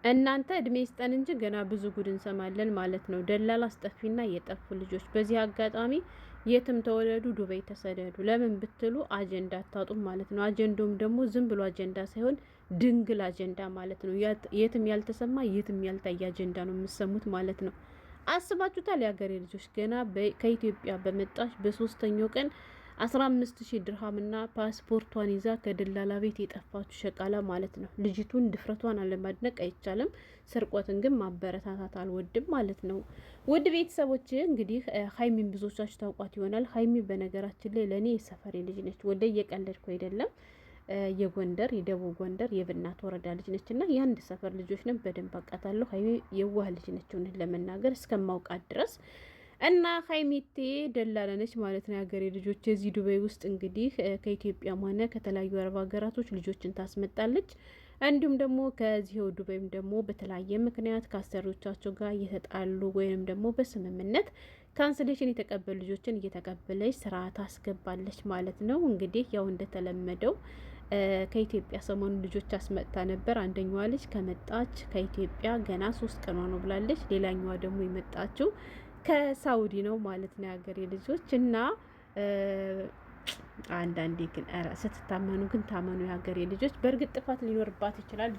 እናንተ እድሜ ይስጠን እንጂ ገና ብዙ ጉድ እንሰማለን ማለት ነው። ደላላ አስጠፊና የጠፉ ልጆች። በዚህ አጋጣሚ የትም ተወለዱ ዱባይ ተሰደዱ። ለምን ብትሉ አጀንዳ አታጡም ማለት ነው። አጀንዳውም ደግሞ ዝም ብሎ አጀንዳ ሳይሆን ድንግል አጀንዳ ማለት ነው። የትም ያልተሰማ የትም ያልታየ አጀንዳ ነው የምሰሙት ማለት ነው። አስባችሁታል? የሀገሬ ልጆች ገና ከኢትዮጵያ በመጣች በሶስተኛው ቀን 15,000 ድርሃምና ፓስፖርቷን ይዛ ከደላላ ቤት የጠፋችሁ ሸቃላ ማለት ነው። ልጅቱን ድፍረቷን አለማድነቅ አይቻልም። ስርቆትን ግን ማበረታታት አልወድም ማለት ነው። ውድ ቤተሰቦች እንግዲህ ሀይሚን ብዙዎቻችሁ ታውቋት ይሆናል። ሀይሚ በነገራችን ላይ ለእኔ የሰፈሬ ልጅ ነች። ወደ እየቀለድኩ አይደለም። የጎንደር የደቡብ ጎንደር የብናት ወረዳ ልጅ ነች እና የአንድ ሰፈር ልጆች ነን። በደንብ አውቃታለሁ። ሀይሚ የዋህ ልጅ ነች እውነት ለመናገር እስከማውቃት ድረስ እና ሀይሚቴ ደላለነች ማለት ነው። የሀገሬ ልጆች የዚህ ዱባይ ውስጥ እንግዲህ ከኢትዮጵያም ሆነ ከተለያዩ አረብ ሀገራቶች ልጆችን ታስመጣለች። እንዲሁም ደግሞ ከዚህው ዱባይም ደግሞ በተለያየ ምክንያት ከአሰሪዎቻቸው ጋር እየተጣሉ ወይንም ደግሞ በስምምነት ካንስሌሽን የተቀበሉ ልጆችን እየተቀበለች ስራ ታስገባለች ማለት ነው። እንግዲህ ያው እንደተለመደው ከኢትዮጵያ ሰሞኑን ልጆች አስመጥታ ነበር። አንደኛዋ ልጅ ከመጣች ከኢትዮጵያ ገና 3 ቀኗ ነው ብላለች። ሌላኛዋ ደግሞ የመጣችው ከሳውዲ ነው ማለት ነው የሀገሬ ልጆች። እና አንዳንዴ ግን ስትታመኑ ግን ታመኑ የሀገሬ ልጆች። በእርግጥ ጥፋት ሊኖርባት ይችላል።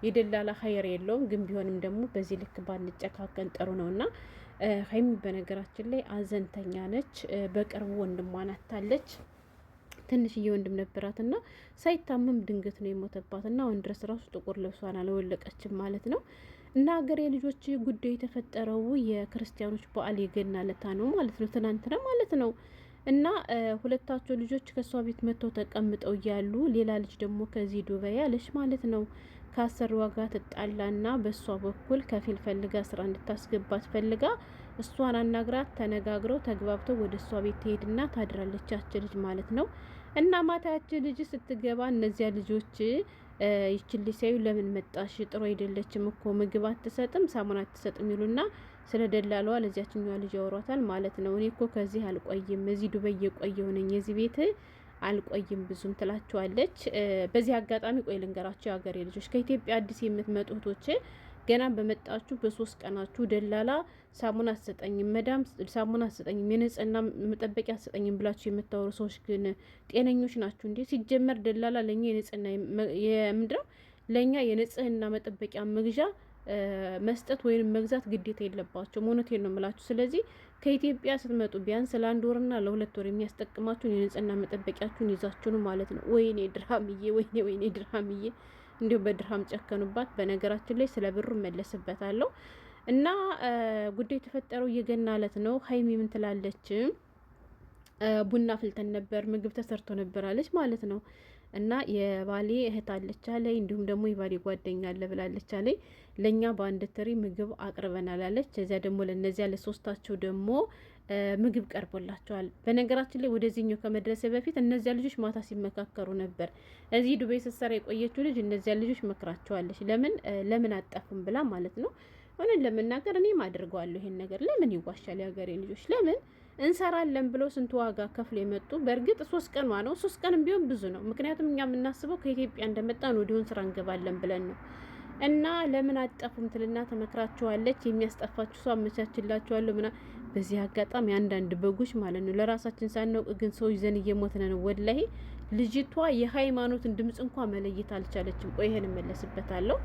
የደላላ ሀይር የለውም። ግን ቢሆንም ደግሞ በዚህ ልክ ባንጨካከን ጥሩ ነው። እና ሀይሚ በነገራችን ላይ አዘንተኛ ነች። በቅርቡ ወንድሟን አታለች። ትንሽዬ ወንድም ነበራት እና ሳይታመም ድንገት ነው የሞተባት እና አሁን ድረስ ራሱ ጥቁር ልብሷን አልወለቀችም ማለት ነው። እና ሀገሬ ልጆች ጉዳዩ የተፈጠረው የክርስቲያኖች በዓል የገና ለታ ነው ማለት ነው፣ ትናንትና ማለት ነው። እና ሁለታቸው ልጆች ከእሷ ቤት መጥተው ተቀምጠው እያሉ ሌላ ልጅ ደግሞ ከዚህ ዱባይ አለች ማለት ነው ከአሰሪዋ ጋር ትጣላና በእሷ በኩል ከፊል ፈልጋ ስራ እንድታስገባት ፈልጋ እሷን አናግራት ተነጋግረው ተግባብተው ወደ እሷ ቤት ትሄድና ታድራለች ያች ልጅ ማለት ነው። እና ማታ ያች ልጅ ስትገባ እነዚያ ልጆች ይችል ሲያዩ ለምን መጣሽ? ጥሩ አይደለችም እኮ ምግብ አትሰጥም፣ ሳሙና አትሰጥም ይሉና ስለ ደላለዋ ለዚያችኛዋ ልጅ ያወሯታል ማለት ነው። እኔ እኮ ከዚህ አልቆይም፣ እዚህ ዱባይ እየቆየሁ ነኝ፣ የዚህ ቤት አልቆይም ብዙም ትላቸዋለች። በዚህ አጋጣሚ ቆይ ልንገራቸው የሀገሬ ልጆች፣ ከኢትዮጵያ አዲስ የምትመጡ እህቶቼ ገና በመጣችሁ በ3 ቀናችሁ ደላላ ሳሙና አትሰጠኝም፣ መዳም ሳሙና አትሰጠኝም፣ የንጽህና መጠበቂያ አትሰጠኝም ብላችሁ የምታወሩ ሰዎች ግን ጤነኞች ናችሁ እንዴ? ሲጀመር ደላላ ለኛ የንጽህና የምንድነው ለኛ የንጽህና መጠበቂያ መግዣ መስጠት ወይም መግዛት ግዴታ የለባቸውም። እውነቴን ነው የምላችሁ። ስለዚህ ከኢትዮጵያ ስትመጡ ቢያንስ ለ1 ወርና ለ2 ወር የሚያስጠቅማችሁን የንጽህና መጠበቂያችሁን ይዛችሁ ነው ማለት ነው። ወይኔ ድርሃምዬ፣ ወይኔ ድርሃምዬ፣ እንዲሁም በድርሃም ጨከኑባት። በነገራችን ላይ ስለ ብሩ መለስበታለሁ። እና ጉዳይ የተፈጠረው የገና ዕለት ነው። ሀይሚ ምን ትላለች? ቡና ፍልተን ነበር፣ ምግብ ተሰርቶ ነበር አለች ማለት ነው። እና የባሌ እህት አለች አለኝ፣ እንዲሁም ደግሞ የባሌ ጓደኛ አለ ብላለች አለኝ። ለእኛ በአንድ ትሪ ምግብ አቅርበናል አለች። እዚያ ደግሞ ለእነዚያ ለሶስታቸው ደግሞ ምግብ ቀርቦላቸዋል። በነገራችን ላይ ወደዚህኛው ከመድረሴ በፊት እነዚያ ልጆች ማታ ሲመካከሩ ነበር። እዚህ ዱባይ ስትሰራ የቆየችው ልጅ እነዚያ ልጆች መክራቸዋለች። ለምን አጠፉም ብላ ማለት ነው። እውነት ለመናገር እኔም አድርገዋለሁ ይሄን ነገር። ለምን ይዋሻል? የሀገሬ ልጆች ለምን እንሰራለን ብለው ስንት ዋጋ ከፍሎ የመጡ። በእርግጥ 3 ቀን ነው። 3 ቀንም ቢሆን ብዙ ነው። ምክንያቱም እኛ የምናስበው ከኢትዮጵያ እንደመጣን ወዲሁን ስራ እንገባለን ብለን ነው። እና ለምን አጠፉም ትልና ተመክራቸዋለች። የሚያስጠፋችሁ ሰው አመቻችላቸዋለሁ ምና። በዚህ አጋጣሚ አንዳንድ በጎች ማለት ነው ለራሳችን ሳናውቅ ግን ሰው ይዘን እየሞትን ነው። ወላሂ ልጅቷ የሃይማኖትን ድምጽ እንኳን መለየት አልቻለችም። ቆይ ይሄን እመለስበታለሁ።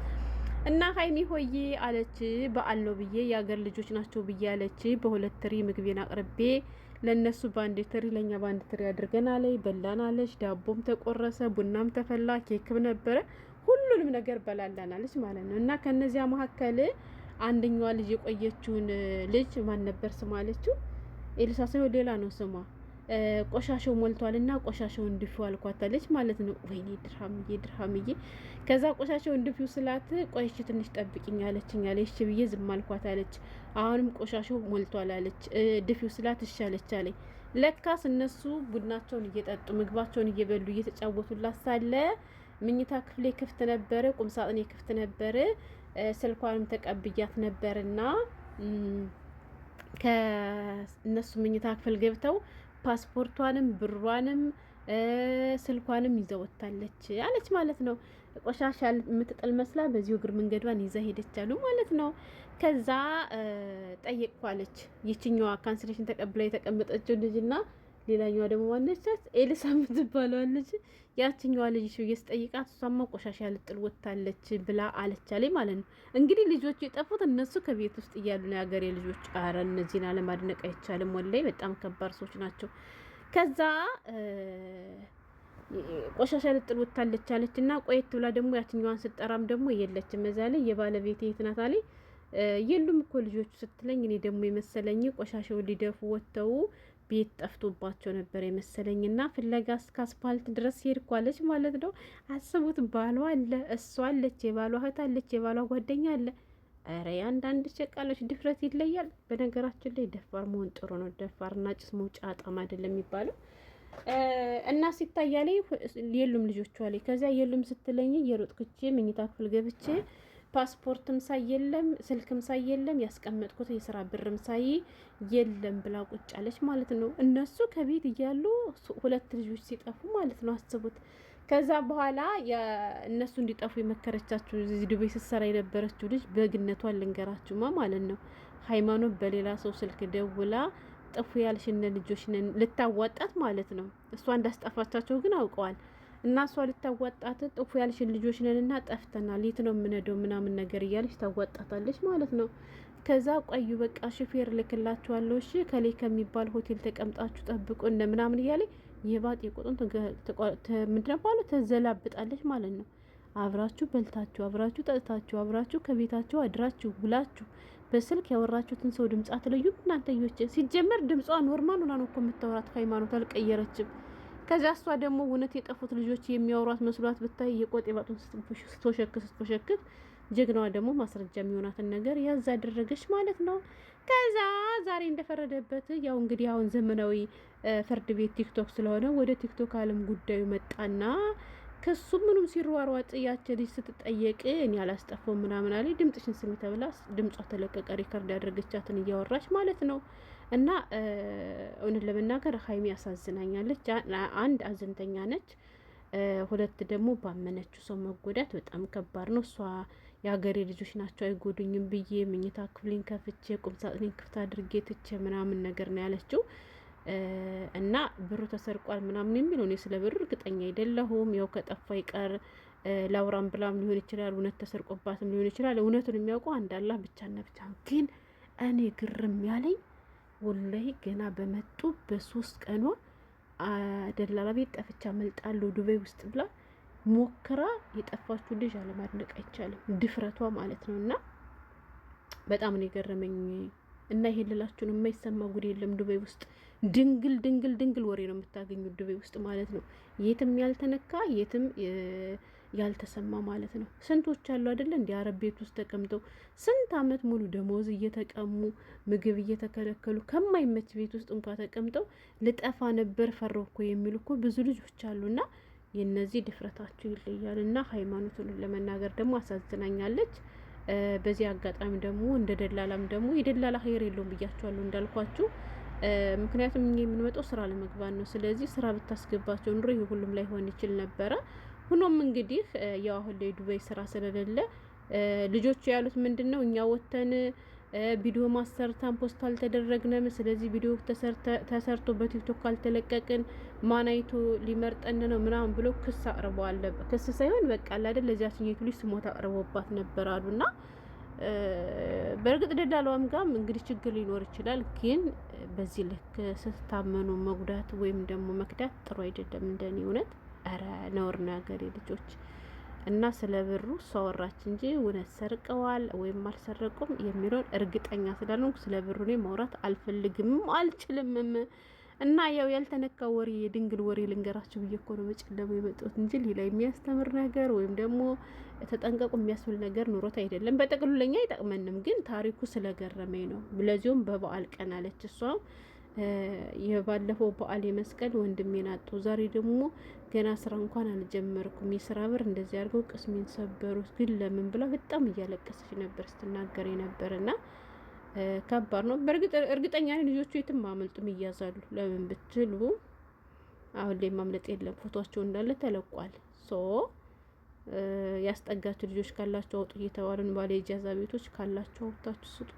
እና ሀይሚ ሆዬ አለች በዓል ነው ብዬ የአገር ልጆች ናቸው ብዬ አለች። በ2 ትሪ ምግቤን አቅርቤ ለነሱ በአንድ ትሪ ለኛ በአንድ ትሪ አድርገን አለች። በላን አለች። ዳቦም ተቆረሰ፣ ቡናም ተፈላ፣ ኬክም ነበረ፣ ሁሉንም ነገር በላላን አለች ማለት ነው። እና ከነዚያ መካከል አንደኛዋ ልጅ የቆየችውን ልጅ ማን ነበር ስሟ አለችው? ኤልሳ ሳይሆን ሌላ ነው ስሟ። ቆሻሻው ሞልቷልና ቆሻሻው እንድፊው አልኳታለች ማለት ነው። ወይኔ ድርሃምዬ። ከዛ ቆሻሻው እንድፊው ስላት ቆይሽ ትንሽ ጠብቂኝ አለችኝ አለች ብዬ ዝም አልኳታለች። አሁንም ቆሻሻው ሞልቷል አለች። ድፊው ስላት እሻለች አለኝ። ለካስ እነሱ ቡናቸውን እየጠጡ ምግባቸውን እየበሉ እየተጫወቱላት ሳለ ምኝታ ክፍሌ ክፍት ነበረ፣ ቁምሳጥኔ ክፍት ነበረ። ስልኳንም ተቀብያት ነበርና ከእነሱ ምኝታ ክፍል ገብተው ፓስፖርቷንም ብሯንም ስልኳንም ይዘወታለች አለች ማለት ነው። ቆሻሻ የምትጥል መስላ በዚሁ እግር መንገዷን ይዛ ሄደች አሉ ማለት ነው። ከዛ ጠየቅኳለች ይችኛዋ ካንስሌሽን ተቀብላ የተቀመጠችው ልጅና ሌላኛዋ ደግሞ ዋነቻት ኤልሳ የምትባለው ልጅ ያችኛዋ ልጅ ሽዬ ስጠይቃት እሷማ ቆሻሻ ልጥል ወጥታለች ብላ አለቻለኝ ማለት ነው። እንግዲህ ልጆቹ የጠፉት እነሱ ከቤት ውስጥ እያሉ ነው። የሀገሬ ልጆች ኧረ እነዚህን አለማድነቅ አይቻልም። ወላሂ በጣም ከባድ ሰዎች ናቸው። ከዛ ቆሻሻ ልጥል ወጥታለች አለች እና ቆየት ብላ ደግሞ ያችኛዋን ስጠራም ደግሞ የለችም። እዛ ላይ የባለቤቴ የት ናት አለኝ። የሉም እኮ ልጆቹ ስትለኝ እኔ ደግሞ የመሰለኝ ቆሻሻው ሊደፉ ወጥተው ቤት ጠፍቶባቸው ነበር የመሰለኝና ፍለጋ እስከ አስፓልት ድረስ ሄድኳለች ማለት ነው። አስቡት፣ ባሏ አለ፣ እሷ አለች፣ የባሏ እህት አለች፣ የባሏ ጓደኛ አለ። ኧረ የአንዳንድ ሸቃሎች ድፍረት ይለያል። በነገራችን ላይ ደፋር መሆን ጥሩ ነው። ደፋርና ጭስ መውጫ አጣም አይደለም የሚባለው። እና ሲታያለኝ የሉም ልጆቿ ላይ። ከዚያ የሉም ስትለኝ የሮጥኩቼ መኝታ ክፍል ገብቼ ፓስፖርትም ሳይ የለም፣ ስልክም ሳይ የለም፣ ያስቀመጥኩት የስራ ብርም ሳይ የለም ብላ ቁጭ አለች ማለት ነው። እነሱ ከቤት እያሉ ሁለት ልጆች ሲጠፉ ማለት ነው። አስቡት። ከዛ በኋላ እነሱ እንዲጠፉ የመከረቻችሁ እዚህ ዱባይ ስትሰራ የነበረችው ልጅ በግነቷን ልንገራችሁማ ማለት ነው። ሃይማኖት በሌላ ሰው ስልክ ደውላ ጥፉ ያልሽነ ልጆች ነን ልታዋጣት ማለት ነው። እሷ እንዳስጠፋቻቸው ግን አውቀዋል። እና እሷ ልታዋጣት ጥፉ ያልሽን ልጆች ነንና ጠፍተናል፣ የት ነው የምንሄደው ምናምን ነገር እያለች ታዋጣታለች ማለት ነው። ከዛ ቆዩ በቃ ሹፌር ልክላችኋለሁ፣ እሺ ከሌ ከሚባል ሆቴል ተቀምጣችሁ ጠብቁ እነ ምናምን እያለ የባጥ የቁጡን ምንድነው ባለው ተዘላብጣለች ማለት ነው። አብራችሁ በልታችሁ አብራችሁ ጠጥታችሁ አብራችሁ ከቤታችሁ አድራችሁ ውላችሁ በስልክ ያወራችሁትን ሰው ድምጽ አትለዩም እናንተኞች። ሲጀመር ድምጿ ኖርማል ሆና ነው እኮ የምታወራት፣ ሃይማኖት አልቀየረችም። ከዚያ እሷ ደግሞ እውነት የጠፉት ልጆች የሚያወሯት መስሏት ብታይ የቆጥ የባጡን ስትፎሸክት ጀግናዋ ደግሞ ማስረጃ የሚሆናትን ነገር ያዝ አደረገች ማለት ነው። ከዛ ዛሬ እንደፈረደበት ያው እንግዲህ አሁን ዘመናዊ ፍርድ ቤት ቲክቶክ ስለሆነ ወደ ቲክቶክ አለም ጉዳዩ መጣና ከሱ ምንም ሲሯሯጥ ያቺ ልጅ ስትጠየቅ እኔ አላስጠፋው ምናምን አለ። ድምጽሽን ስሚ ተብላ ድምጿ ተለቀቀ። ሪከርድ ያደረገቻትን እያወራች ማለት ነው። እና እውነት ለመናገር ሀይሚ ያሳዝናኛለች። አንድ አዘንተኛ ነች፣ ሁለት ደግሞ ባመነችው ሰው መጎዳት በጣም ከባድ ነው። እሷ የሀገሬ ልጆች ናቸው አይጎዱኝም ብዬ መኝታ ክፍሌን ከፍቼ ቁምሳጥኔን ክፍት አድርጌ ትቼ ምናምን ነገር ነው ያለችው። እና ብሩ ተሰርቋል ምናምን የሚለው እኔ ስለ ብሩ እርግጠኛ አይደለሁም። ያው ከጠፋ ይቀር ላውራም ብላም ሊሆን ይችላል፣ እውነት ተሰርቆባትም ሊሆን ይችላል። እውነቱን የሚያውቀው አንድ አላህ ብቻና ብቻ። ግን እኔ ግርም ያለኝ ወላሂ ገና በመጡ በ3 ቀኗ ደላላ ቤት ጠፍቻ መልጣለሁ ዱባይ ውስጥ ብላ ሞክራ የጠፋችው ልጅ አለማድነቅ አይቻልም፣ ድፍረቷ ማለት ነው። እና በጣም ነው የገረመኝ። እና ይሄን ልላችሁ ነው፣ የማይሰማ ጉድ የለም ዱባይ ውስጥ። ድንግል ድንግል ድንግል ወሬ ነው የምታገኙት ዱባይ ውስጥ ማለት ነው። የትም ያልተነካ የትም ያልተሰማ ማለት ነው። ስንቶች አሉ አይደለ እንዲ አረብ ቤት ውስጥ ተቀምጠው ስንት አመት ሙሉ ደሞዝ እየተቀሙ ምግብ እየተከለከሉ ከማይመች ቤት ውስጥ እንኳ ተቀምጠው ልጠፋ ነበር ፈረው እኮ የሚሉ እኮ ብዙ ልጆች አሉና የነዚህ ድፍረታቸው ይለያል። እና ሃይማኖቱን ለመናገር ደግሞ አሳዝናኛለች። በዚህ አጋጣሚ ደግሞ እንደ ደላላም ደግሞ የደላላ ኸይር የለውም ብያቸዋለሁ እንዳልኳችሁ። ምክንያቱም እኛ የምንመጣው ስራ ለመግባት ነው። ስለዚህ ስራ ብታስገባቸው ኑሮ ይሄ ሁሉም ላይ ሆን ይችል ነበረ። ሆኖም እንግዲህ ያው አሁን ላይ ዱባይ ስራ ስለሌለ ልጆቹ ያሉት ምንድነው እኛ ወተን ቪዲዮ ማሰርታን ፖስት አልተደረግንም። ስለዚህ ቪዲዮ ተሰርቶ በቲክቶክ ካልተለቀቅን ማናይቶ ሊመርጠን ነው ምናምን ብሎ ክስ አቅርበዋል። ክስ ሳይሆን በቃ አይደል ለዚያችኛይቱ ልጅ ስሞታ አቅርቦባት ነበር አሉና በእርግጥ ደላላዋም ጋም እንግዲህ ችግር ሊኖር ይችላል። ግን በዚህ ልክ ስታመኑ መጉዳት ወይም ደግሞ መክዳት ጥሩ አይደለም እንደኔ እውነት። ኧረ ነውር ነው ያገሬ ልጆች። እና ስለ ብሩ እሷ አወራች እንጂ እውነት ሰርቀዋል ወይም አልሰረቁም የሚለውን እርግጠኛ ስላልሆንኩ ስለ ብሩ እኔ ማውራት አልፈልግም አልችልምም። እና ያው ያልተነካ ወሬ የድንግል ወሬ ልንገራችሁ ብዬ እኮ ነው በጨለሙ የመጣሁት እንጂ ሌላ የሚያስተምር ነገር ወይም ደግሞ ተጠንቀቁ የሚያስብል ነገር ኑሮት አይደለም። በጥቅሉ ለኛ አይጠቅመንም፣ ግን ታሪኩ ስለገረመኝ ነው። ለዚሁም በበዓል ቀን አለች እሷ የባለፈው በዓል የመስቀል ወንድሜን አጡ፣ ዛሬ ደግሞ ገና ስራ እንኳን አልጀመርኩም፣ የስራ ብር እንደዚህ አድርገው ቅስሜን ሰበሩት፣ ግን ለምን ብላ በጣም እያለቀሰች ነበር ስትናገር ነበርና ከባድ ነው። በእርግጥ እርግጠኛ ነኝ ልጆቹ የትም ማመልጡም ይያዛሉ። ለምን ብትሉ አሁን ላይ ማምለጥ የለም፣ ፎቶቸው እንዳለ ተለቋል። ያስጠጋችሁ ልጆች ካላችሁ አውጡ እየተባሉን ባለ ኢጃዛ ቤቶች ካላችሁ አውጥታችሁ ስጡ።